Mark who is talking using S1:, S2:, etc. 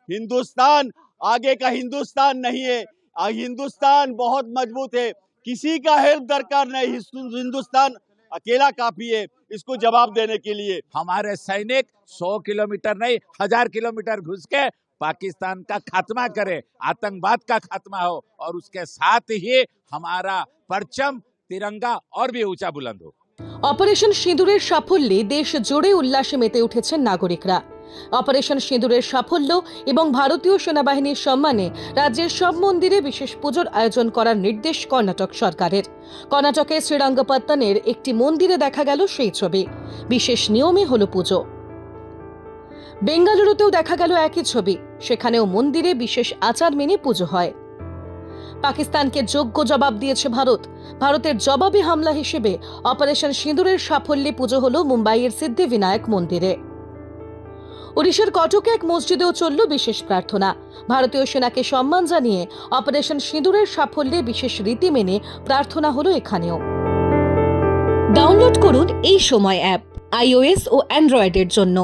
S1: हिंदुस्तान आगे का हिंदुस्तान नहीं है, हिंदुस्तान बहुत मजबूत है, किसी का हेल्प दरकार नहीं, हिंदुस्तान अकेला काफी है इसको जवाब देने के लिए।
S2: हमारे सैनिक 100 किलोमीटर नहीं 1000 किलोमीटर घुस के पाकिस्तान का खात्मा करे, आतंकवाद का खात्मा हो और उसके साथ ही हमारा परचम तिरंगा और भी ऊंचा बुलंद हो।
S3: অপারেশন সিঁদুরের সাফল্যে দেশ জুড়ে উল্লাসে মেতে উঠেছেন নাগরিকরা। অপারেশন সিঁদুরের সাফল্য এবং ভারতীয় সেনাবাহিনীর সম্মানে রাজ্যের সব মন্দিরে বিশেষ পুজোর আয়োজন করার নির্দেশ কর্ণাটক সরকারের। কর্ণাটকের শ্রীরঙ্গপত্তনের একটি মন্দিরে দেখা গেল সেই ছবি। বিশেষ নিয়মে হলো পুজো। বেঙ্গালুরুতেও দেখা গেল একই ছবি, সেখানেও মন্দিরে বিশেষ আচার মেনে পুজো হয়। পাকিস্তানকে যোগ্য জবাব দিয়েছে ভারত। ভারতের জবাবি হামলা হিসেবে অপারেশন সিঁদুরের সাফল্যে পুজো হলো মুম্বাইয়ের সিদ্ধিবিনায়ক মন্দিরে। ওড়িশার কটকে এক মসজিদেও চলল বিশেষ প্রার্থনা। ভারতীয় সেনাকে সম্মান জানিয়ে অপারেশন সিঁদুরের সাফল্যে বিশেষ রীতি মেনে প্রার্থনা হলো এখানেও। ডাউনলোড করুন এই সময় অ্যাপ iOS ও অ্যান্ড্রয়েডের জন্য।